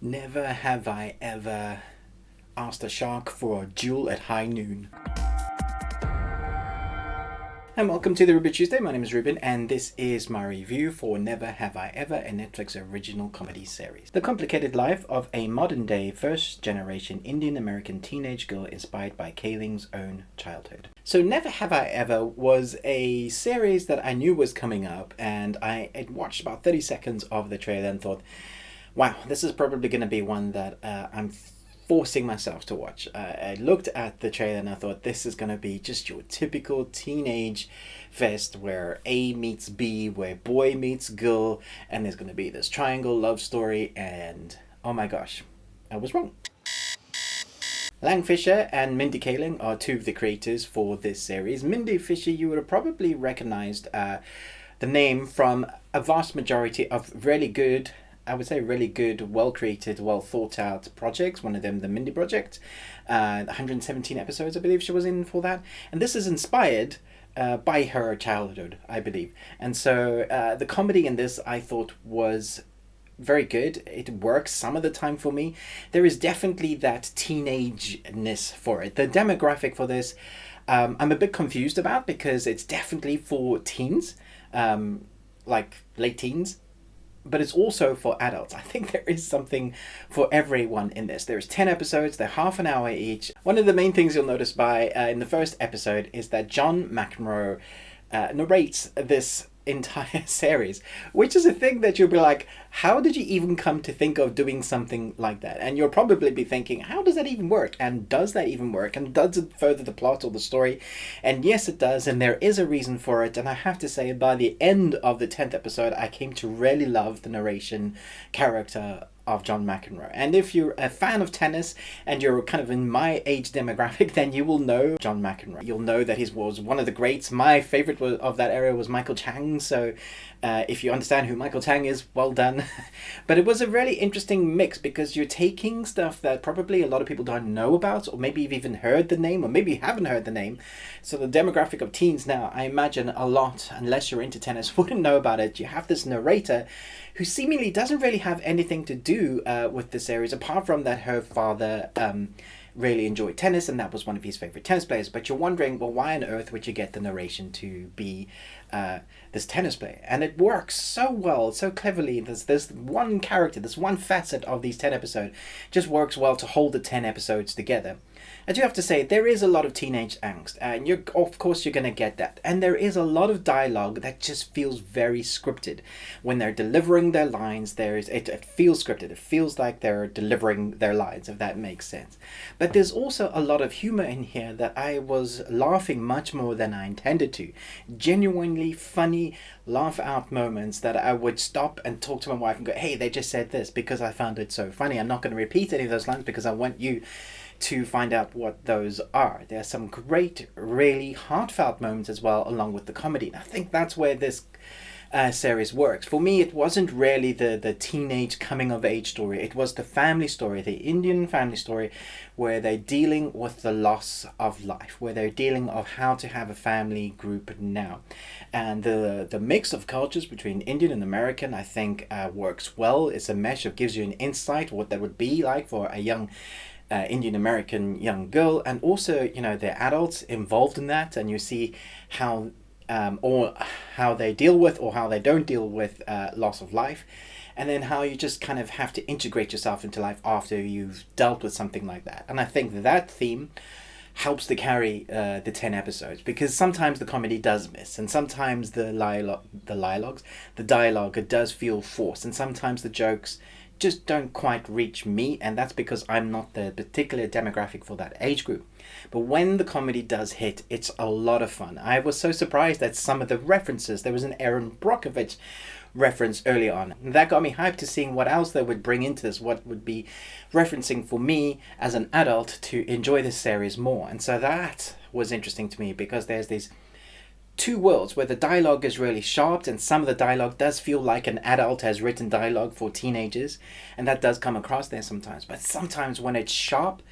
Never have I ever asked a shark for a jewel at high noon. And welcome to the Ruby Tuesday. My name is Ruben, and this is my review for Never Have I Ever, a Netflix original comedy series. The complicated life of a modern-day, first-generation Indian-American teenage girl inspired by Kayling's own childhood. So Never Have I Ever was a series that I knew was coming up, and I had watched about 30 seconds of the trailer and thought, wow, this is probably going to be one that I'm forcing myself to watch. I looked at the trailer and I thought this is going to be just your typical teenage fest where A meets B, where boy meets girl, and there's going to be this triangle love story, and oh my gosh, I was wrong. Lang Fisher and Mindy Kaling are two of the creators for this series. Mindy Fisher, you would have probably recognized the name from a vast majority of really good, well created, well thought out projects. One of them, the Mindy Project, 117 episodes, I believe she was in for that. And this is inspired by her childhood, I believe. And so the comedy in this, I thought, was very good. It works some of the time for me. There is definitely that teenageness for it. The demographic for this, I'm a bit confused about because it's definitely for teens, like late teens, but it's also for adults. I think there is something for everyone in this. There's 10 episodes, they're half an hour each. One of the main things you'll notice in the first episode is that John McEnroe narrates this entire series, which is a thing that you'll be like, how did you even come to think of doing something like that? And you'll probably be thinking, how does that even work? And does that even work? And does it further the plot or the story? And yes, it does, and there is a reason for it. And I have to say, by the end of the 10th episode, I came to really love the narration character of John McEnroe. And if you're a fan of tennis and you're kind of in my age demographic, then you will know John McEnroe. You'll know that he was one of the greats. My favorite of that era was Michael Chang. So if you understand who Michael Chang is, well done. But it was a really interesting mix because you're taking stuff that probably a lot of people don't know about, or maybe you've even heard the name, or maybe you haven't heard the name. So the demographic of teens now, I imagine a lot, unless you're into tennis, wouldn't know about it. You have this narrator who seemingly doesn't really have anything to do with the series, apart from that her father really enjoyed tennis and that was one of his favorite tennis players. But you're wondering, well, why on earth would you get the narration to be this tennis player? And it works so well, so cleverly. There's one character, this one facet of these 10 episodes just works well to hold the 10 episodes together. I do have to say, there is a lot of teenage angst, and of course you're going to get that. And there is a lot of dialogue that just feels very scripted. When they're delivering their lines, it feels scripted. It feels like they're delivering their lines, if that makes sense. But there's also a lot of humor in here that I was laughing much more than I intended to. Genuinely funny, laugh-out moments that I would stop and talk to my wife and go, hey, they just said this, because I found it so funny. I'm not going to repeat any of those lines because I want you to find out what those are. There are some great, really heartfelt moments as well, along with the comedy. And I think that's where this series works. For me, it wasn't really the teenage coming-of-age story. It was the family story, the Indian family story, where they're dealing with the loss of life, where they're dealing with how to have a family group now. And the mix of cultures between Indian and American, I think, works well. It's a mesh that gives you an insight what that would be like for a young Indian American young girl, and also, you know, the adults involved in that, and you see how or how they deal with or how they don't deal with loss of life, and then how you just kind of have to integrate yourself into life after you've dealt with something like that. And I think that theme helps to carry the 10 episodes, because sometimes the comedy does miss, and sometimes the dialogue, it does feel forced, and sometimes the jokes just don't quite reach me, and that's because I'm not the particular demographic for that age group. But when the comedy does hit, it's a lot of fun. I was so surprised at some of the references. There was an Aaron Brockovich reference early on. And that got me hyped to seeing what else they would bring into this, what would be referencing for me as an adult to enjoy this series more. And so that was interesting to me, because there's these two worlds where the dialogue is really sharp, and some of the dialogue does feel like an adult has written dialogue for teenagers, and that does come across there sometimes. But sometimes when it's sharp,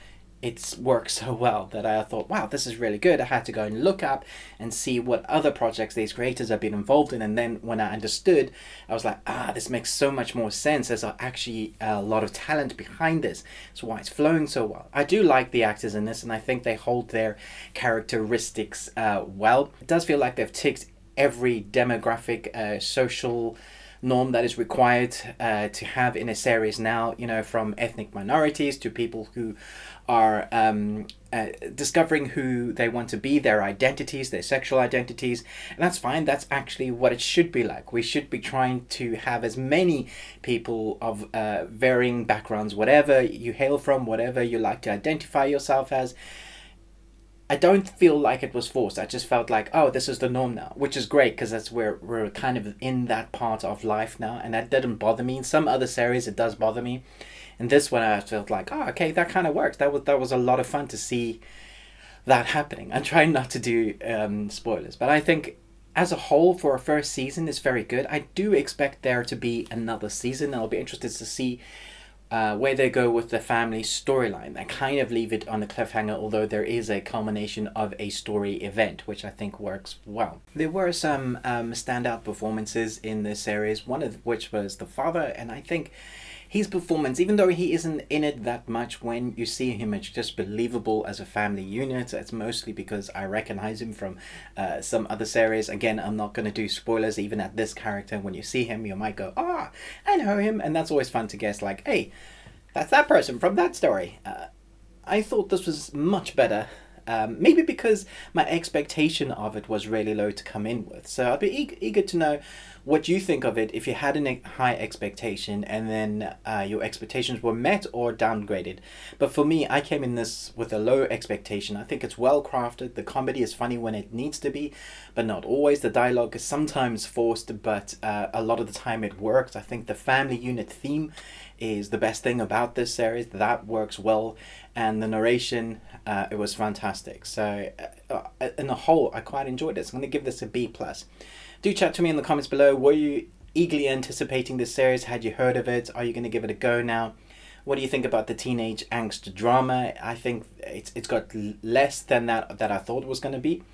it's worked so well that I thought, wow, this is really good. I had to go and look up and see what other projects these creators have been involved in. And then when I understood, I was like, this makes so much more sense. There's actually a lot of talent behind this. That's why it's flowing so well. I do like the actors in this, and I think they hold their characteristics well. It does feel like they've ticked every demographic, social norm that is required to have in a series now, from ethnic minorities to people who are discovering who they want to be, their identities, their sexual identities. And that's fine. That's actually what it should be like. We should be trying to have as many people of varying backgrounds, whatever you hail from, whatever you like to identify yourself as. I don't feel like it was forced. I just felt like, oh, this is the norm now, which is great because that's where we're kind of in that part of life now, and that didn't bother me. In some other series, it does bother me. In this one, I felt like, oh, okay, that kind of works. That was a lot of fun to see that happening. I'm trying not to do spoilers, but I think as a whole for a first season is very good. I do expect there to be another season. I'll be interested to see where they go with the family storyline. They kind of leave it on a cliffhanger, although there is a culmination of a story event, which I think works well. There were some standout performances in this series, one of which was the father, and I think his performance, even though he isn't in it that much, when you see him, it's just believable as a family unit. It's mostly because I recognize him from some other series. Again, I'm not going to do spoilers even at this character. When you see him, you might go, I know him. And that's always fun to guess, like, hey, that's that person from that story. I thought this was much better. Maybe because my expectation of it was really low to come in with. So I'd be eager to know what you think of it if you had a high expectation and then your expectations were met or downgraded. But for me, I came in this with a low expectation. I think it's well crafted. The comedy is funny when it needs to be, but not always. The dialogue is sometimes forced, but a lot of the time it works. I think the family unit theme is the best thing about this series. That works well, and the narration, it was fantastic. So in the whole, I quite enjoyed this. I'm going to give this a B+. Do chat to me in the comments below. Were you eagerly anticipating this series? Had you heard of it? Are you going to give it a go now? What do you think about the teenage angst drama? I think it's got less than that I thought it was going to be.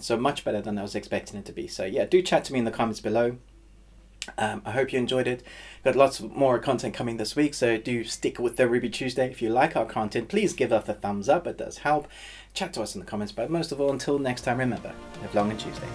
So much better than I was expecting it to be. So yeah, do chat to me in the comments below. I hope you enjoyed it. Got lots more content coming this week, so do stick with the Ruby Tuesday. If you like our content, please give us a thumbs up. It does help. Chat to us in the comments, but most of all, until next time, remember, live long and Tuesday.